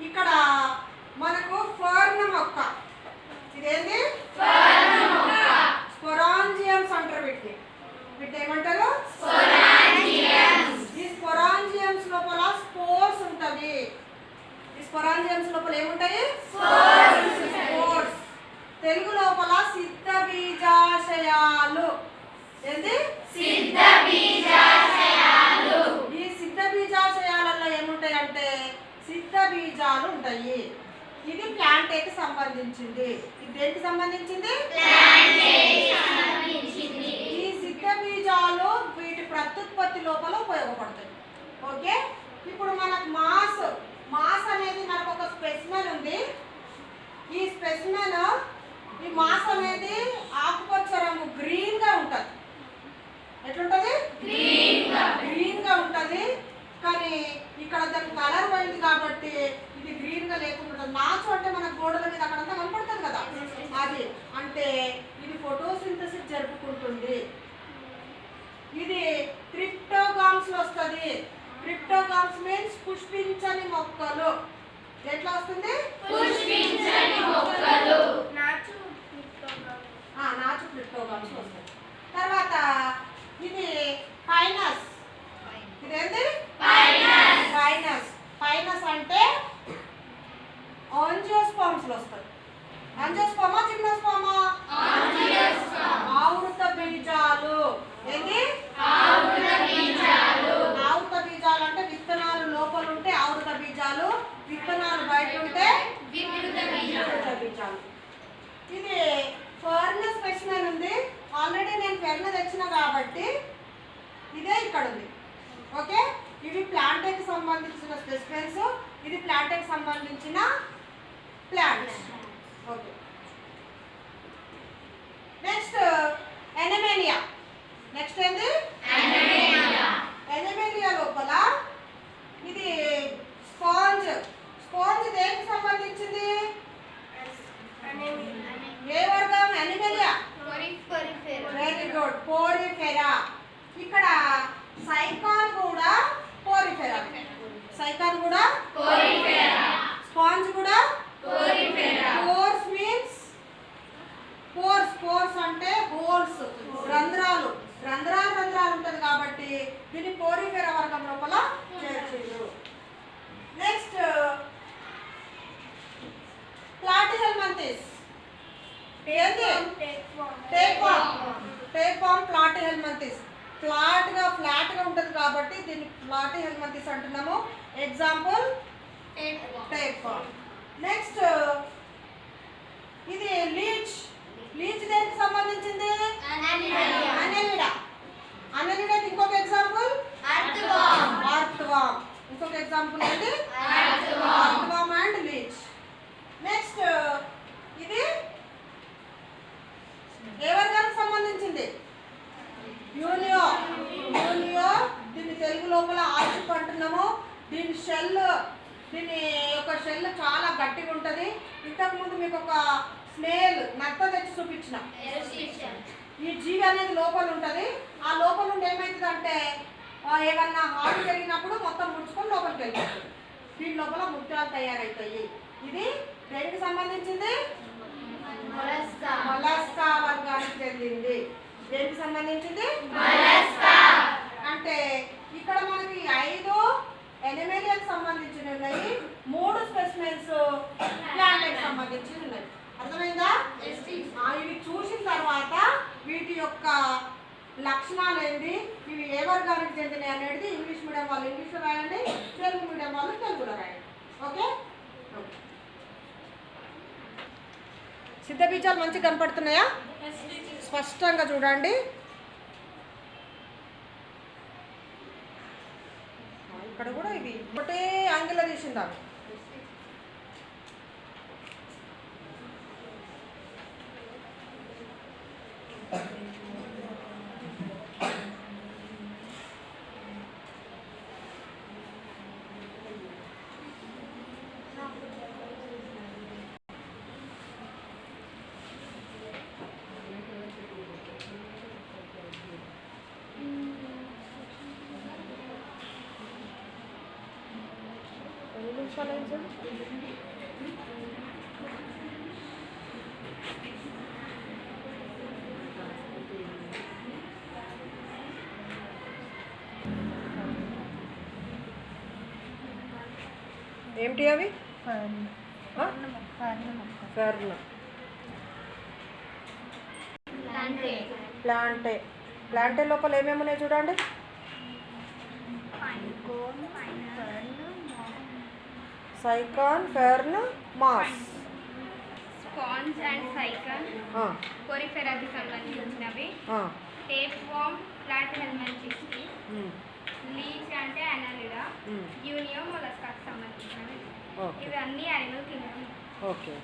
ఇక్కడ మనకు ఫర్న్ మొక్క, ఇదేంటి స్పోరాంజియమ్స్ అంటారు. వీటిని ఏమంటారు? ఈ స్పోరాంజియమ్స్ లోపల స్పోర్స్ ఉంటది. ఈ స్పోరాంజియమ్స్ లోపల ఏముంటాయి? స్పోర్స్. తెలుగు లోపల సిద్ధ బీజాశయాలు. ఏంటి? సిద్ధ బీజాశయాలు. ఈ సిద్ధ బీజాశయాలలో ఏముంటాయి అంటే సిద్ధ బీజాలు ఉంటాయి. ఇది ప్లాంటేకి సంబంధించింది. ఇది దేనికి సంబంధించింది? ఈ సిద్ధ బీజాలు వీటి ప్రత్యుత్పత్తి లోపల ఉపయోగపడతాయి. ఓకే, ఇప్పుడు మనకు మాస్ అనేది మనకు ఒక స్పెసిమెన్ ఉంది. ఈ స్పెసిమెన్ ఈ మాస్ అనేది ఆకుపచ్చ రంగు గ్రీన్ గా ఉంటుంది. ఎట్లుంటది? గ్రీన్ గా ఉంటది. కానీ ఇక్కడ దాని కలర్ పోయింది కాబట్టి ఇది గ్రీన్ గా లేకుండా నాచు అంటే మన గోడల మీద అక్కడంతా కనపడుతుంది కదా, అది అంటే ఇది ఫోటోసింథసిస్ జరుపుకుంటుంది. ఇది క్రిప్టోగామ్స్ లో వస్తుంది. క్రిప్టోగామ్స్ మీన్స్ పుష్పించని మొక్కలు. ఎట్లా వస్తుంది? పుష్పించని మొక్కలు. నాచు క్రిప్టోగామ్స్ వస్తుంది. తర్వాత ఇది పైనస్. ఇదేంటి? పైనస్ అంటే ఆంజియోస్పర్మ్స్ లో వస్తుంది. ఆంజియోస్పర్మా జిమ్నోస్పర్మా? ఆవృత బీజాలు. ఏంటి? ఆవృత బీజాలు అంటే విత్తనాలు లోపల ఉంటే ఆవృత బీజాలు, విత్తనాలు బయట ఉంటే వివృత బీజాలు. ఇది ఫర్న్ స్పెసిమెన్ ఉంది. ఆల్రెడీ నేను ఫెర్న్ తెచ్చిన కాబట్టి ఇదే ఇక్కడ ఉంది. ఓకే, ఇవి ప్లాంటేకి సంబంధించిన స్పెసిమెన్స్. ఇది ప్లాంటేకి సంబంధించిన plant. Okay, next Animalia. Next ఏంటి? ఎనమేలియా లోపల ఇది స్పాంజ్ దేనికి సంబంధించింది? ఏ వర్గం? ఎనమేలియా. Very good, Porifera. ఇక్కడ సైకాన్ కూడా పోరిఫెరా. స్పాంజ్ కూడా పోర్స్ మీన్స్ పోర్స్ అంటే హోల్స్, రంధ్రాలు ఉంటుంది కాబట్టి దీన్ని పోరిఫెరా వర్గం లోపల చేర్చారు. Next Platyhelminthes. ఏంది? టేక్వామ్ ప్లాటిహెల్మంతిస్. ఫ్లాట్ గా ఉంటుంది కాబట్టి దీన్ని ప్లాటిహెల్మంతిస్ అంటున్నాము. ఎగ్జాంపుల్ టేక్వామ్. నెక్స్ట్ ఇది లీచ్ దేనికి సంబంధించింది? అనెలిడా. ఇంకొక ఎగ్జాంపుల్ అర్థవామ్. ఇంకొక ఎగ్జాంపుల్ ఏంటి? అర్థవామ్ అండ్ లీచ్. నెక్స్ట్ ఇది ఏ వర్గానికి సంబంధించింది? యూనియో. దీన్ని తెలుగు లోపల ఆర్చిప్ అంటున్నాము. దీని యొక్క షెల్ చాలా గట్టిగా ఉంటుంది. ఇంతకుముందు మీకు ఒక స్నేల్ నత్త తెచ్చి చూపించిన. ఈ జీవి అనేది లోపల ఉంటుంది. ఆ లోపల నుండి ఏమవుతుంది అంటే ఏమన్నా హాని జరిగినప్పుడు మొత్తం ముడుచుకొని లోపలికి వెళ్ళిపోతుంది. దీని లోపల ముత్యాలు తయారవుతాయి. ఇది దేనికి సంబంధించింది? మొలస్కా వర్గానికి చెందింది. దేనికి సంబంధించింది? అంటే ఇక్కడ మనకి 5 ఎనిమేలియాకి సంబంధించి ఉన్నాయి, 3 స్పెసిమెన్స్ ప్లాంట్కి సంబంధించి ఉన్నాయి. అర్థమైందా? ఇవి చూసిన తర్వాత వీటి యొక్క లక్షణాలు ఏంటి, ఇవి ఏ వర్గానికి చెందినవి అనేది ఇంగ్లీష్ మీడియం వాళ్ళు ఇంగ్లీష్లో రాయండి, తెలుగు మీడియం వాళ్ళు తెలుగులో రాయండి. ఓకే, సిద్ధ బీజాలు మంచిగా కనపడుతున్నాయా? స్పష్టంగా చూడండి. ఇక్కడ కూడా ఇది ఒకటే యాంగిల్లో తీసిందా? ఏంటి అవి? ఫెర్న్. ప్లాంటే. ప్లాంటే లోపల ఏమేమి ఉన్నాయి చూడండి. Sycon, fern, moss. Sponge and Sycon కోరిఫెరాకి సంబంధించినవి. టేప్ వామ్ ప్లాంట్ హెల్మెంటిస్కి. లీచ్ అంటే అనాలిడా. యూనియో మొలస్కాకి సంబంధించినవి. ఇవన్నీ యానిమల్ కింగ్డమ్. ఓకే.